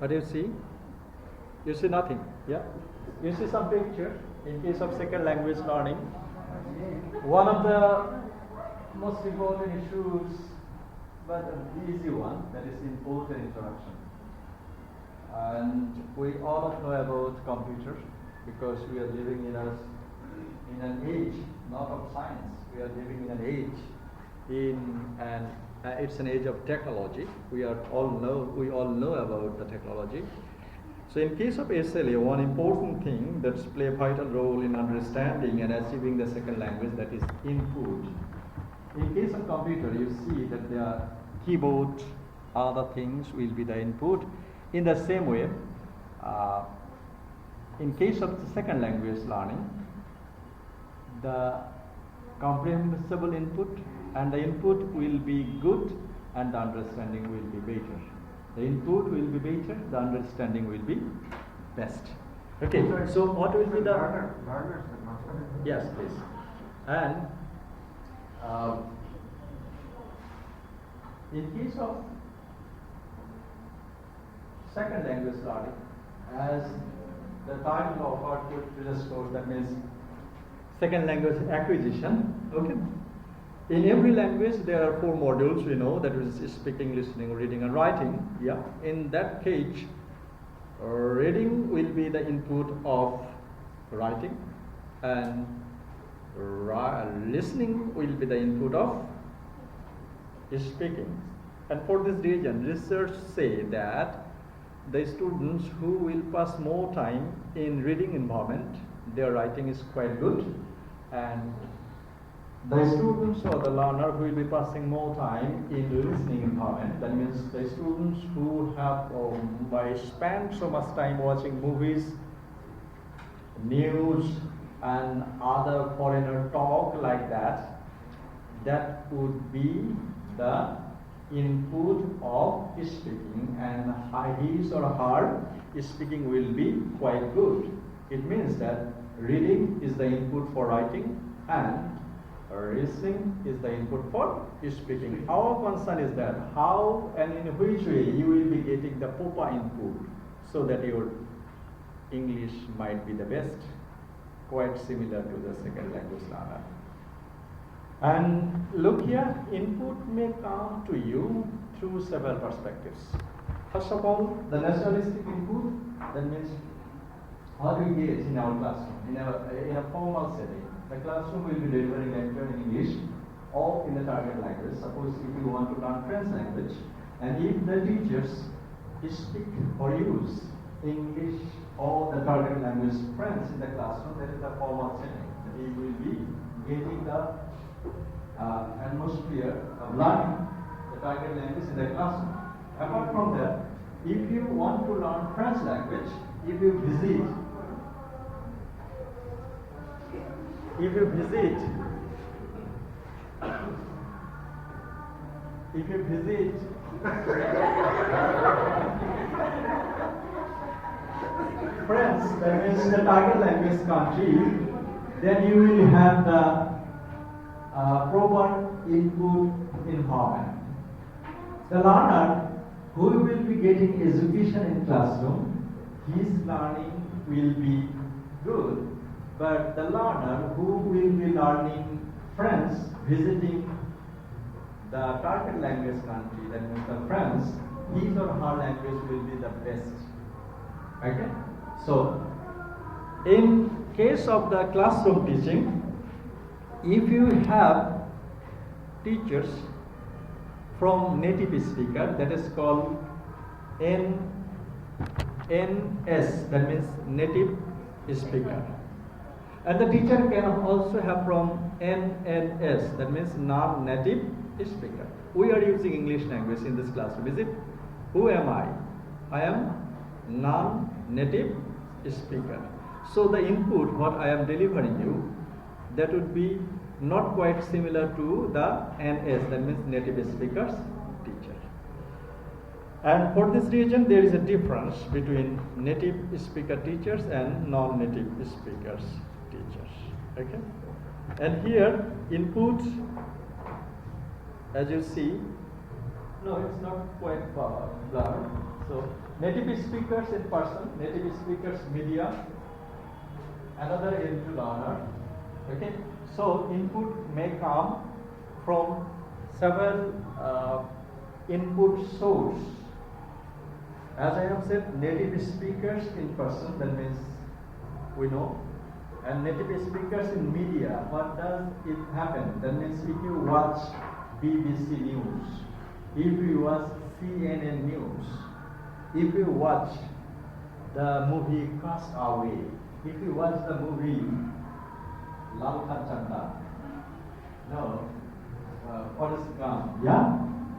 What do you see? You see nothing, yeah? You see some picture. In case of second language learning, one of the most important issues, but an easy one, that is input and introduction. And we all know about computers because we are living in an age, not of science. We are living in an age, it's an age of technology. We all know about the technology. So in case of SLA, one important thing that's play a vital role in understanding and achieving the second language, that is input. In case of computer, you see that the keyboard, other things will be the input. In the same way, in case of the second language learning, the comprehensible input and the input will be good and the understanding will be better. The input will be better, the understanding will be best. Okay, so what will be the... Yes, please. And in case of second language learning, as the title of our previous course, that means second language acquisition. Okay. In every language, there are 4 modules. We know that is speaking, listening, reading, and writing. Yeah. In that case, reading will be the input of writing, and listening will be the input of speaking. And for this reason, research say that the students who will pass more time in reading environment, their writing is quite good, and the students or the learner who will be passing more time in the listening environment, that means the students who have by spend so much time watching movies, news, and other foreigner talk like that, that would be the input of speaking, and his or her speaking will be quite good. It means that reading is the input for writing and listening is the input for speaking. Our concern is that how and in which way you will be getting the proper input so that your English might be the best, quite similar to the second language learner. And look here, input may come to you through several perspectives. First of all, the naturalistic input, that means what we get in our classroom, in a formal setting. The classroom will be delivering lecture in English or in the target language. Suppose if you want to learn French language, and if the teachers speak or use English or the target language French in the classroom, that is the formal setting. We will be getting the atmosphere of learning the target language in the classroom. Apart from that, if you want to learn French language, if you visit France, that means the target language country, then you will have the proper input environment. The learner who will be getting education in classroom, his learning will be good. But the learner who will be learning French, visiting the target language country, that means the French, his or her language will be the best. Okay? So, in case of the classroom teaching, if you have teachers from native speaker, that is called NS, that means native speaker. And the teacher can also have from NNS, that means non-native speaker. We are using English language in this classroom, is it? Who am I? I am non-native speaker. So the input, what I am delivering you, that would be not quite similar to the NS, that means native speakers teacher. And for this reason, there is a difference between native speaker teachers and non-native speakers teachers. Okay? And here, input, as you see, No, it's not quite blurred. So native speakers in person, native speakers media, another L2 learner. Okay. So input may come from several input source. As I have said, native speakers in person, that means we know, and native speakers in media. What does it happen? That means if you watch BBC News, if you watch CNN News, if you watch the movie Castaway, if you watch the movie Lal Chanda, no, Forrest Gump, yeah,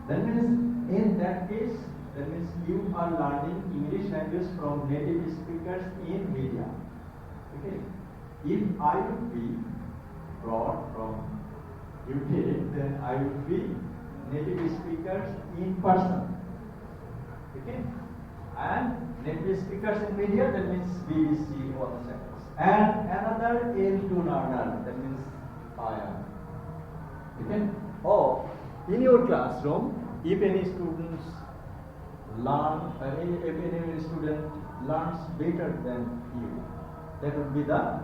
that means in that case, that means you are learning English language from native speakers in media. Okay. If I would be brought from UK, then I would be native speakers in person. Okay. And native speakers in media, that means BBC or the channels. And another L2 learner, that means I am. Okay. Or in your classroom, if any students learn, if any student learns better than you, that would be the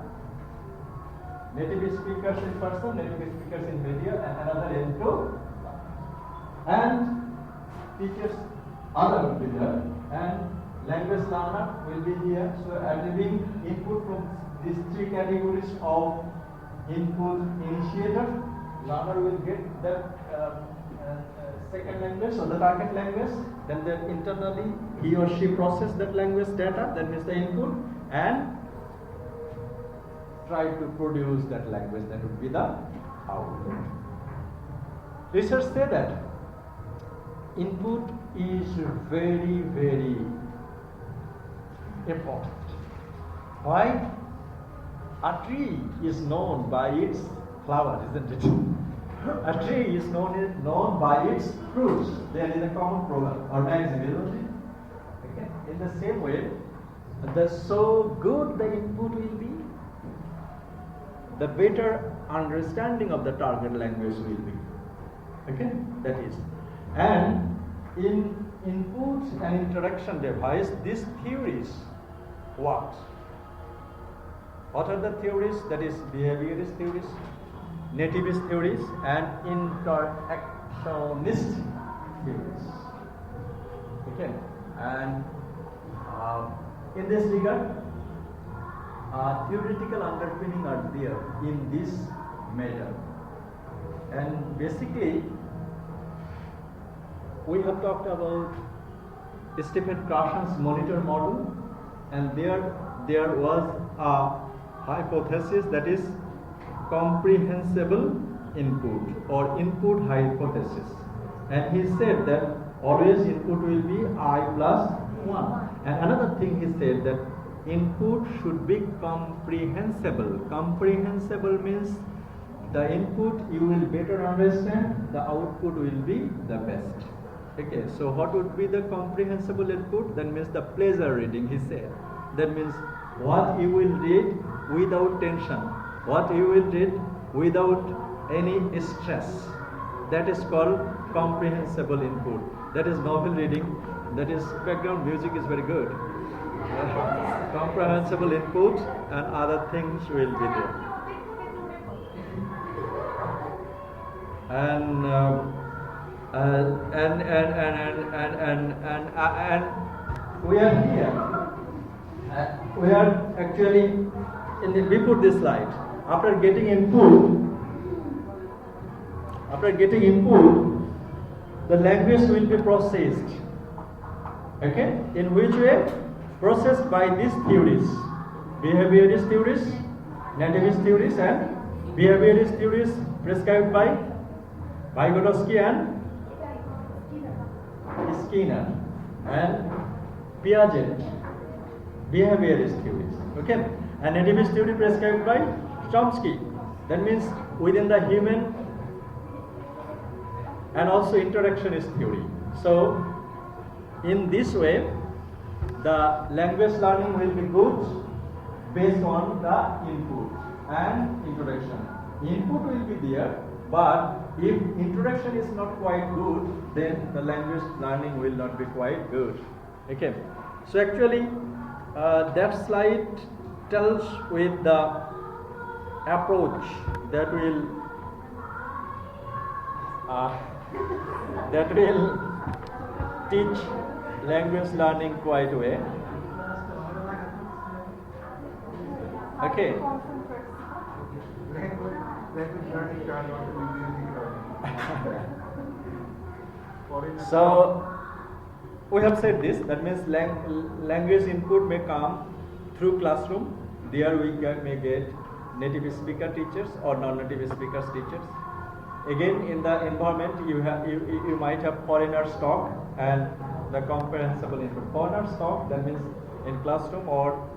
native speakers in person, native speakers in media, and another L2. And teachers other will be there, and language learner will be here. So having input from these three categories of input initiator, learner will get the second language or the target language, then internally he or she process that language data, that means the input, and try to produce that language, that would be the output. Research say that input is very, very important. Why? A tree is known by its flower, isn't it? A tree is known by its fruits. There is a common proverb, organism, isn't it? Okay. In the same way, the so good the input will be, the better understanding of the target language will be. Okay, that is. And in input and interaction device, these theories work. What are the theories? That is behaviorist theories, nativist theories, and interactionist theories. Okay, and in this regard, theoretical underpinning are there in this matter. And basically, we have talked about Stephen Carson's monitor model, and there was a hypothesis, that is comprehensible input or input hypothesis. And he said that always input will be I plus 1. And another thing he said that input should be comprehensible. Comprehensible means the input you will better understand, the output will be the best. Okay, so what would be the comprehensible input? That means the pleasure reading, he said. That means what you will read without tension, what you will read without any stress. That is called comprehensible input. That is novel reading, that is background music is very good. Comprehensible input and other things will be there. And we are here. We are actually before this slide. After getting input, the language will be processed. Okay, in which way? Processed by these theories: behaviorist theories, nativist theories, and behaviorist theories prescribed by Vygotsky and Skinner, and Piaget, behaviorist theories. Okay, and nativist theory prescribed by Chomsky. That means within the human, and also interactionist theory. So, in this way, the language learning will be good based on the input and interaction. Input will be there, but if introduction is not quite good, then the language learning will not be quite good. Okay, so actually that slide tells with the approach that will teach language learning quite well. Okay. So we have said this. That means language input may come through classroom. There we may get native speaker teachers or non-native speakers teachers. Again, in the environment, you might have foreigners talk and the comprehensible input. Foreigners talk, that means in classroom, or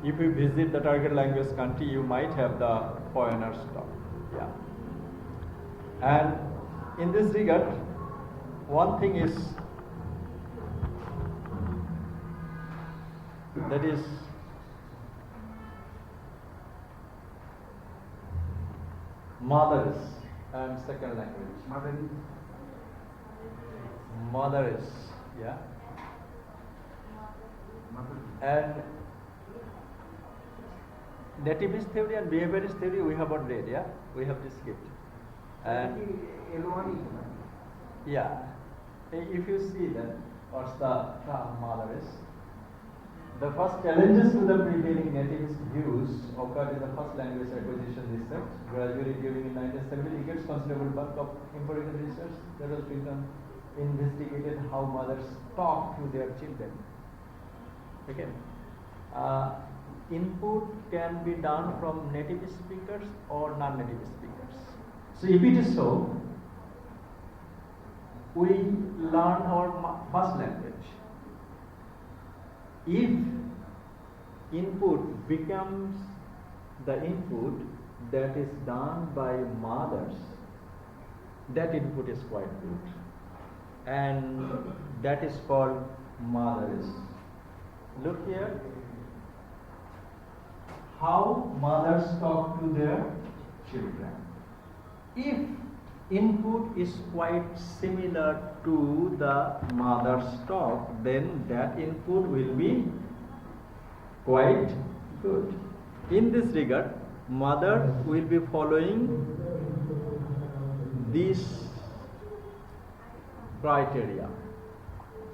if you visit the target language country, you might have the foreigners talk. Yeah. And in this regard, one thing is that is mothers and second language. Mothers, yeah. And nativist theory and behaviorist theory we have not read, yeah? We have skipped. And yeah, if you see that, what's the term mothers? The first challenges to the prevailing nativist views occurred in the first language acquisition research. Gradually during the 1970s, it gets considerable bulk of empirical research that was begun investigated how mothers talk to their children. Okay. Input can be done from native speakers or non-native speakers. So if it is so, we learn our first language. If input becomes the input that is done by mothers, that input is quite good. And that is called mothers. Look here, how mothers talk to their children. If input is quite similar to the mother's talk, then that input will be quite good. In this regard, mother will be following these criteria.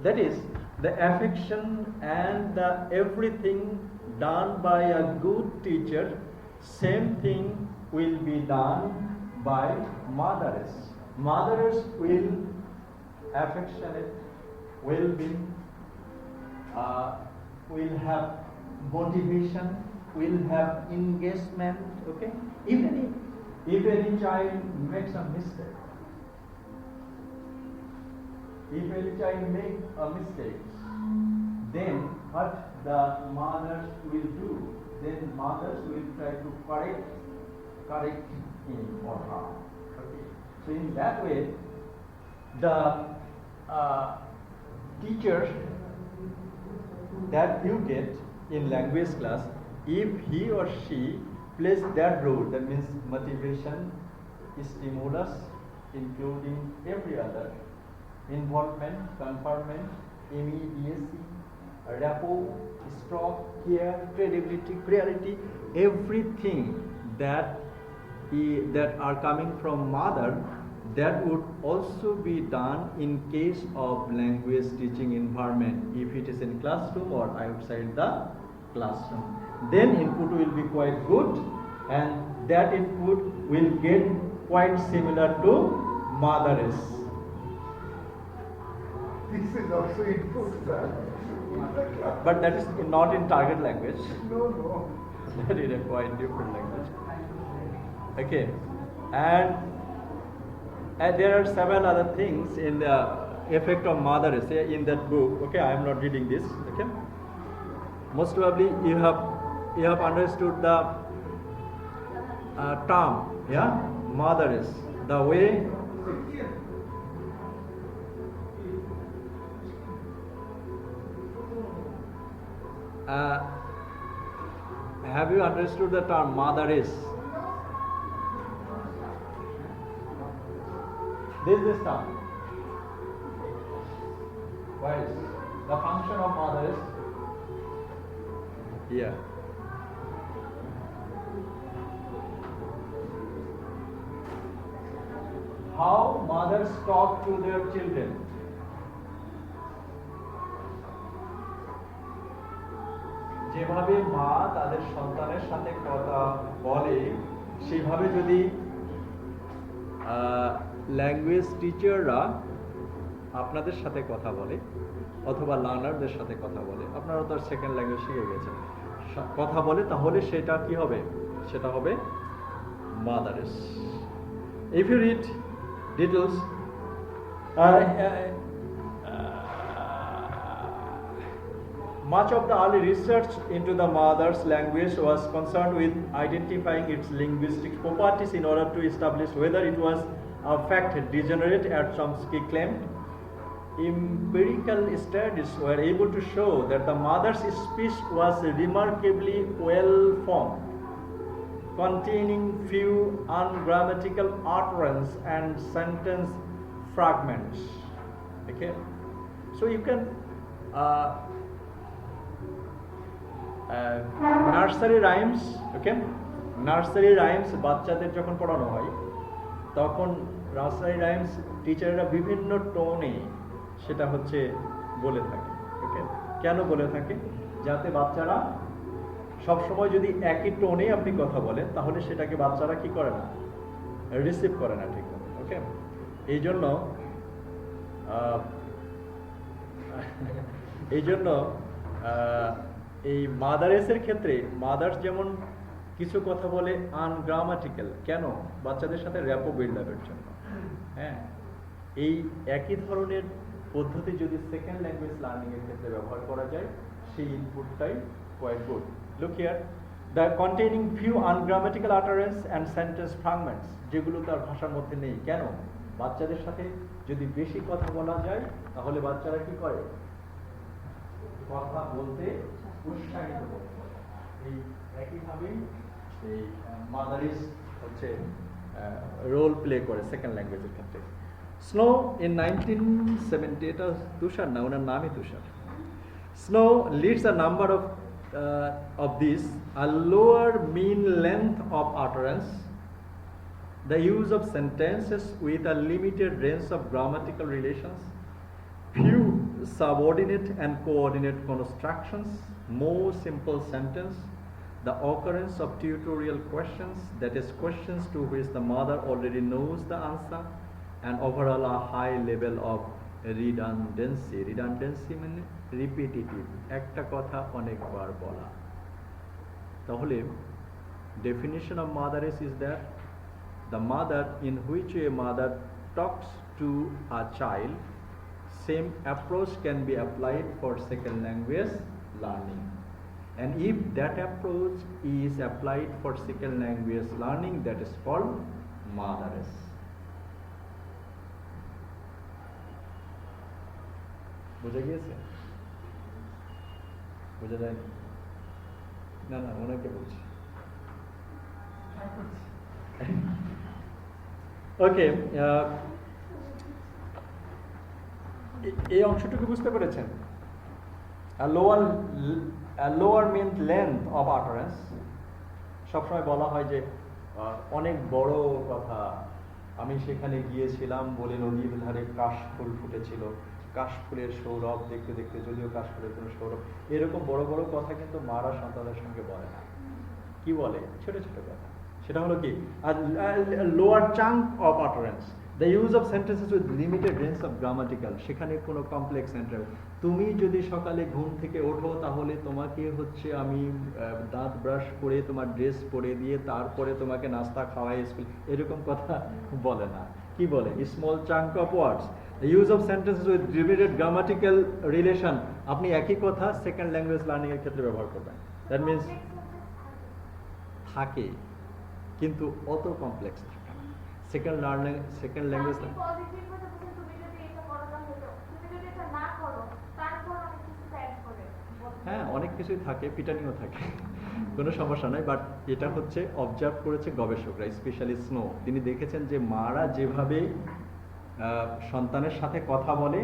That is, the affection and the everything done by a good teacher, same thing will be done by mothers. Mothers will affectionate, will be, will have motivation, will have engagement. Okay, even if any child makes a mistake, if any child makes a mistake, then what the mothers will do? Then mothers will try to correct him or her. Okay. So in that way, the teacher that you get in language class, if he or she plays that role, that means motivation, stimulus, including every other, involvement, conferment, immediacy, rapport, stroke, care, credibility, clarity, everything that are coming from mother, that would also be done in case of language teaching environment, if it is in classroom or outside the classroom. Then input will be quite good, and that input will get quite similar to mothers. This is also input, sir. But that is not in target language. No. That is a quite different language. Okay, and there are several other things in the effect of mothers in that book. Okay, I am not reading this. Okay, most probably you have understood the term, yeah, mothers, the way. Have you understood the term mother is? This term. What is the function of mother is here. How mothers talk to their children. যেভাবে মা তাদের সন্তানের সাথে কথা বলে সেভাবে যদি language টিচাররা আপনাদের সাথে কথা বলে অথবা লার্নারদের সাথে কথা বলে, আপনারা তো সেকেন্ড ল্যাঙ্গুয়েজ শিখে গেছেন, কথা বলে, তাহলে সেটা কি হবে? সেটা হবে মাদারেস। If you read details, much of the early research into the mother's language was concerned with identifying its linguistic properties in order to establish whether it was a fact degenerate, as Chomsky claimed. Empirical studies were able to show that the mother's speech was remarkably well formed, containing few ungrammatical utterance and sentence fragments. Okay, so you can nursery rhymes, okay, nursery rhymes বাচ্চাদের যখন পড়ানো হয় তখন nursery rhymes টিচাররা বিভিন্ন টোনে সেটা হচ্ছে বলে থাকে। ওকে, কেন বলে থাকে? যাতে বাচ্চারা সবসময় যদি একই টোনে আপনি কথা বলেন তাহলে সেটাকে বাচ্চারা কি করে না, রিসিভ করে না ঠিক মতো। ওকে, এই জন্য এই মাদারেসের ক্ষেত্রে মাদার্স যেমন কিছু কথা বলে আনগ্রামাটিক্যাল, কেন? বাচ্চাদের সাথে র্যাপো বিল্ড আপের জন্য। হ্যাঁ, এই একই ধরনের পদ্ধতি যদি সেকেন্ড ল্যাঙ্গুয়েজ লার্নিং এর ক্ষেত্রে ব্যবহার করা যায়, সেই ইনপুটটাই quite good. Look here, the containing few ungrammatical utterance and sentence fragments, যেগুলো তার ভাষার মধ্যে নেই। কেন? বাচ্চাদের সাথে যদি বেশি কথা বলা যায় তাহলে বাচ্চারা কি করে? কথা বলতে উৎসাহিত করে। এই একইভাবেই এই মাদারিস হচ্ছে রোল প্লে করে সেকেন্ড ল্যাঙ্গুয়েজের ক্ষেত্রে। স্নো ইন 1970, এটা তুষার না, ওনার নামই তুষার। Snow leads a number of these, a lower mean length of utterance, the use of sentences with a limited range of grammatical relations, few subordinate and coordinate constructions, more simple sentence, the occurrence of tutorial questions, that is questions to which the mother already knows the answer, and overall a high level of redundancy. Redundancy মানে repetitive, একটা কথা অনেকবার বলা। তাহলে definition of motheress is that the mother in which a mother talks to a child, same approach can be applied for second language learning, and if that approach is applied for second language learning, that is called motheress. বুঝা গিয়েছে? বুঝা যায় না? না, ওনাকে বলছি। ওকে, এই অংশটুকু বুঝতে পেরেছেন? লোয়ার মিন লেন্থ অফ আটারেন্স, সবসময় বলা হয় যে অনেক বড় কথা, আমি সেখানে গিয়েছিলাম বলে নদীর ধারে কাশফুল ফুটেছিল, কাশফুলের সৌরভ দেখতে দেখতে, যদিও কাশফুলের কোনো সৌরভ, এরকম বড় বড় কথা কিন্তু মারা সন্তানের সঙ্গে বলে না। কি বলে? ছোট ছোট কথা। সেটা হলো কি? Lower chunk of utterance, the use of sentences with limited range of grammatical, সেখানে কোনো কমপ্লেক্স সেন্টেন্স। তুমি যদি সকালে ঘুম থেকে ওঠো তাহলে তোমাকে হচ্ছে আমি দাঁত ব্রাশ করে তোমার ড্রেস পরে দিয়ে তারপরে তোমাকে নাস্তা খাওয়াই স্কুল, এরকম কথা বলে না। কি বলে? Small chunk of words, the use of sentences with limited grammatical relation. আপনি একই কথা সেকেন্ড ল্যাঙ্গুয়েজ লার্নিং এর ক্ষেত্রে ব্যবহার করবেন। দ্যাট মিনস থাকে কিন্তু অত কমপ্লেক্স থাকে না। সেকেন্ড ল্যাঙ্গুয়েজ হ্যাঁ, অনেক কিছুই থাকে, পিটানিও থাকে, কোনো সমস্যা নয়। বাট এটা হচ্ছে অবজার্ভ করেছে গবেষকরা, স্পেশালি স্নো। তিনি দেখেছেন যে মারা যেভাবে সন্তানের সাথে কথা বলে,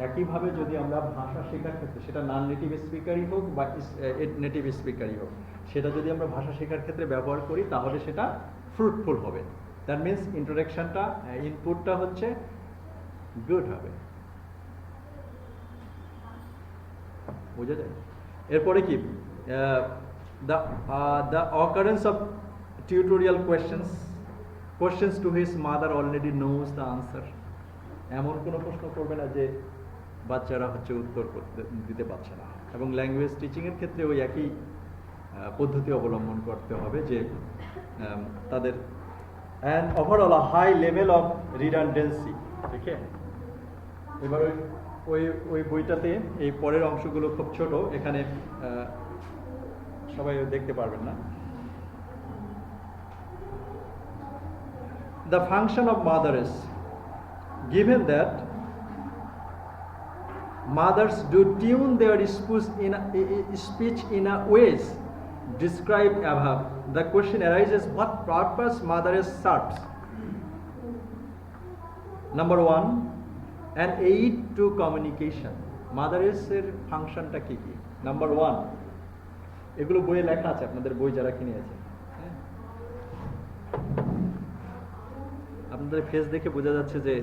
একইভাবে যদি আমরা ভাষা শেখার ক্ষেত্রে, সেটা নন নেটিভ স্পিকারই হোক বা নেটিভ স্পিকারই হোক, সেটা যদি আমরা ভাষা শেখার ক্ষেত্রে ব্যবহার করি তাহলে সেটা ফ্রুটফুল হবে। দ্যাট মিনস ইন্ট্রোডাকশনটা, ইনপুটটা হচ্ছে গুড হবে। বুঝা যায়? এরপরে কি, the occurrence of tutorial questions to his mother already knows the answer. এমন কোনো প্রশ্ন করবে না যে বাচ্চারা হচ্ছে উত্তর দিতে পারছে না। এবং ল্যাঙ্গুয়েজ টিচিংয়ের ক্ষেত্রে ওই একই পদ্ধতি অবলম্বন করতে হবে যে তাদের and overall a high level of redundancy. ঠিক আছে, এবার ওই বইটাতে এই পরের অংশগুলো খুব ছোট, এখানে সবাই দেখতে পারবেন না। The function of mothers, given that mothers do tune their speech in a ways described above, the question arises, what purpose mothers serves? Number one, an aid to communication. Mothers এর ফাংশনটা কি কি? নাম্বার ওয়ান, এগুলো বইয়ে লেখা আছে, আপনাদের বই যারা কিনে আছে, আপনাদের ফেস দেখে বোঝা যাচ্ছে যে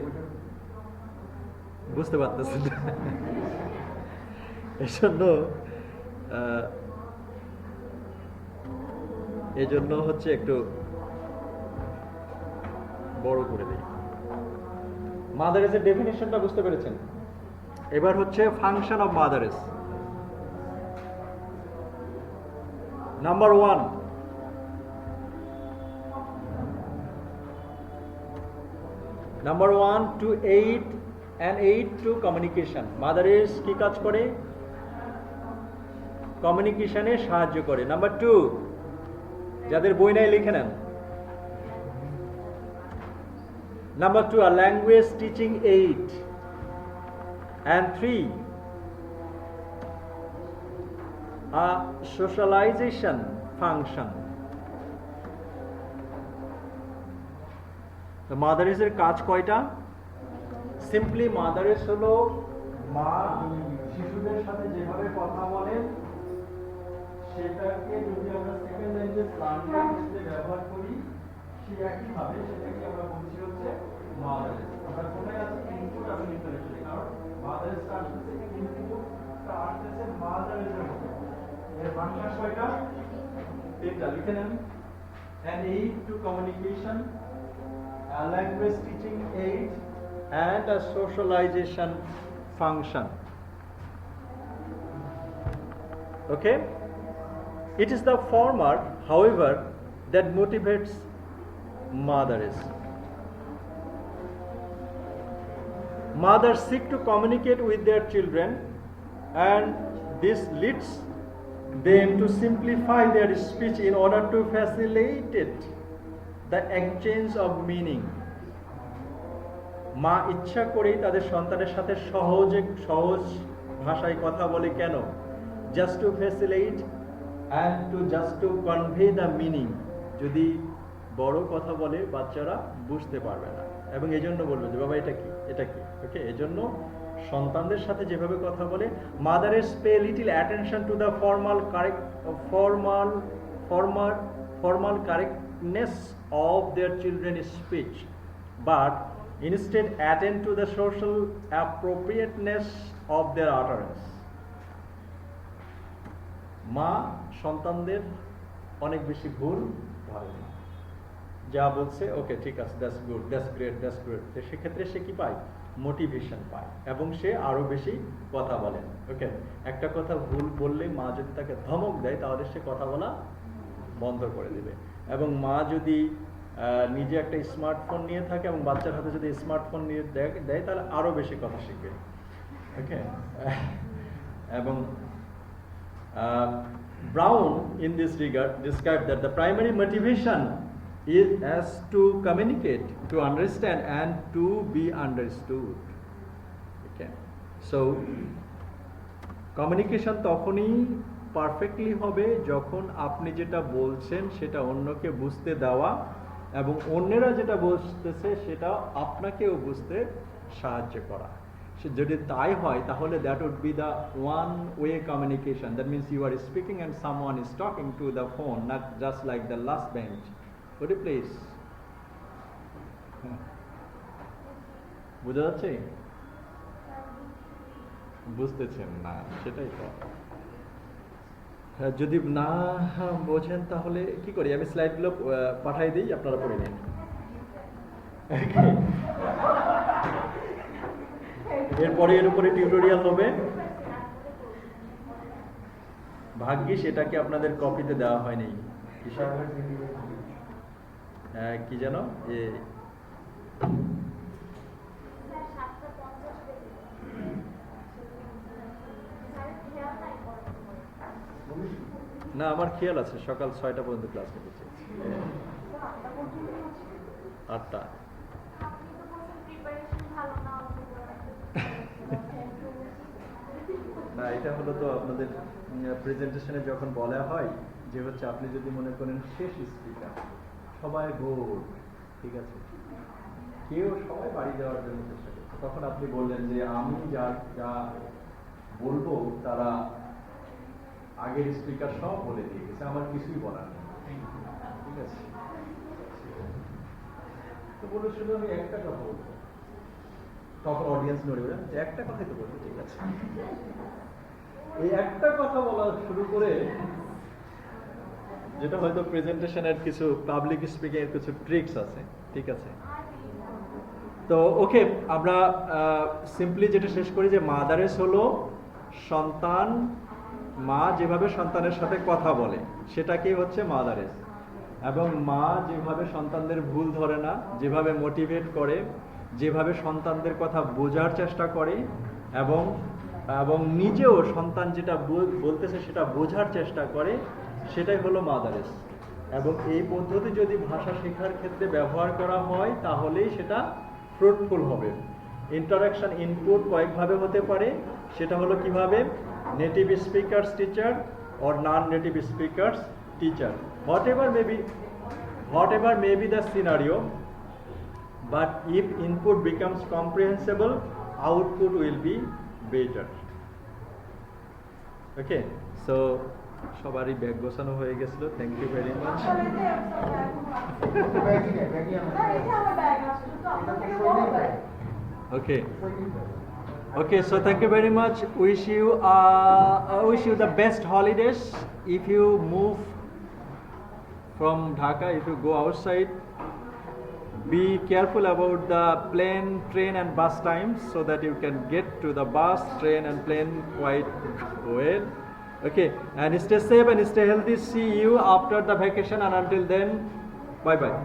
বুঝতে পারতেছেন। এজন্য হচ্ছে একটু বড় করে দিই। মাদারেস এর ডেফিনিশনটা বুঝতে পেরেছেন? এবার হচ্ছে function of motherese. Number one, to aid to communication. Motherese কি কাজ করে? কমিউনিকেশনে সাহায্য করে। নাম্বার টু, যাদের বই নাই লিখে নেন। Number two, a language teaching aid. And three, a socialization function. The mothers এর কাজ কয়টা? সিম্পলি মাদারেস হলো মা শিশুদের সাথে যেভাবে কথা বলেন সেটাকে যদি আমরা সেকেন্ড ল্যাঙ্গুয়েজ লার্নিং হিসেবে ব্যবহার করি, সেই একইভাবে সেটাকে আমরা বলছি হচ্ছে মাদারেস। আমরা কোথায় আছি? ইনপুট এবং ইন্টারেকশন। কারণ মাদারেস আসছে ইনপুটটা আসছে মাদারেসের মধ্যে। এর ফাংশন কয়টা? তিনটা, লিখে নেন। An aid to communication, a language teaching aid, and a socialization function. Okay? It is the former, however, that motivates mothers. Mothers seek to communicate with their children, and this leads them to simplify their speech in order to facilitate the exchange of meaning. মা ইচ্ছা করেই তাদের সন্তানের সাথে সহজ ভাষায় কথা বলে কেন? Just two facilitate and just to convey the meaning. যদি বড় কথা বলে বাচ্চারা বুঝতে পারবে না, এবং এই জন্য বলবে যে বাবা এটা কি, এটা কি। ওকে, এই জন্য সন্তানদের সাথে যেভাবে কথা বলে, motherese pay little attention to the formal correctness of their children speech, but instead attend to the social appropriateness of their utterance. মা সন্তানদের অনেক বেশি ভুল ধরে না, যা বলছে ওকে ঠিক আছে, that's good, that's great, that's great. সেক্ষেত্রে সে কি পায়? মোটিভেশন পায়, এবং সে আরো বেশি কথা বলে। ওকে, একটা কথা ভুল বললে মা যদি তাকে ধমক দেয় তাহলে সে কথা বলা বন্ধ করে দেবে। এবং মা যদি নিজে একটা স্মার্টফোন নিয়ে থাকে এবং বাচ্চার হাতে যদি স্মার্টফোন নিয়ে দেয় তাহলে আরো বেশি কথা শিখবে। ওকে, এবং Brown in this regard described that the primary motivation is as to communicate, to understand and to be understood. Okay, so communication তখনই পারফেক্টলি হবে যখন আপনি যেটা বলছেন সেটা অন্যকে বুঝতে দেওয়া এবং অন্যেরা যেটা বুঝতেছে সেটা আপনাকেও বুঝতে সাহায্য করা। যদি তাই হয় তাহলে that would be the one way communication. That means you are speaking and someone is talking to the phone, not just like the last bench. Would you please? বোঝা যাচ্ছে? বুঝতেছেন না, সেটাই তো। যদি না বোঝেন তাহলে কি করি, আমি স্লাইডগুলো পাঠাই দিই, আপনারা পড়ে নিন। এরপরে এর উপরে টিউটোরিয়াল হবে। ভাগ্যিস এটাকে আপনাদের কপিতে দেওয়া হয়নি। কি যেন না, আমার খেয়াল আছে সকাল 6টা পর্যন্ত ক্লাস নিতেছি। 8টা। না, এটা হলো তো আপনাদের প্রেজেন্টেশনে যখন বলা হয় যে হচ্ছে আপনি যদি মনে করেন শেষ স্পিকার, সবাই গোল, ঠিক আছে, কেউ সবাই বাড়ি যাওয়ার জন্য চেষ্টা করছে, তখন আপনি বললেন যে আমি যা বলবো তারা আগের স্পিকার সব বলে দিয়ে গেছে, আমার কিছুই বলার নেই, ঠিক আছে। তো বললো শুধু আমি একটা কথা বলবো, তখন অডিয়েন্স নড়ে ওরা একটা কথাই তো বলবো, ঠিক আছে। এই একটা কথা বলা শুরু করে, যেটা হয়তো প্রেজেন্টেশনের কিছু পাবলিক স্পিকিং এর কিছু ট্রিক্স আছে, ঠিক আছে। তো ওকে, আমরা সিম্পলি যেটা শেষ করি যে মাদারেস হলো সন্তান, মা যেভাবে সন্তানের সাথে কথা বলে সেটাকেই হচ্ছে মাদারেস। এবং মা যেভাবে সন্তানদের ভুল ধরে না, যেভাবে মোটিভেট করে, যেভাবে সন্তানদের কথা বোঝার চেষ্টা করে এবং এবং নিজেও সন্তান যেটা বলতেছে সেটা বোঝার চেষ্টা করে, সেটাই হলো মাদারেস। এবং এই পদ্ধতি যদি ভাষা শেখার ক্ষেত্রে ব্যবহার করা হয় তাহলেই সেটা ফ্রুটফুল হবে। ইন্টারাকশন ইনপুট কয়েকভাবে হতে পারে, সেটা হলো কিভাবে, native speakers teacher or non-native speakers teacher, whatever may be the scenario, but if input becomes comprehensible, output will be better. Okay, so সবারই ব্যাগ গোছানো হয়ে গেছিল। Thank you very much. Okay, so thank you very much. Wish you the best holidays. If you move from Dhaka, if you go outside, be careful about the plane, train and bus times so that you can get to the bus, train and plane quite well. Okay, and stay safe and stay healthy. See you after the vacation, and until then, bye bye.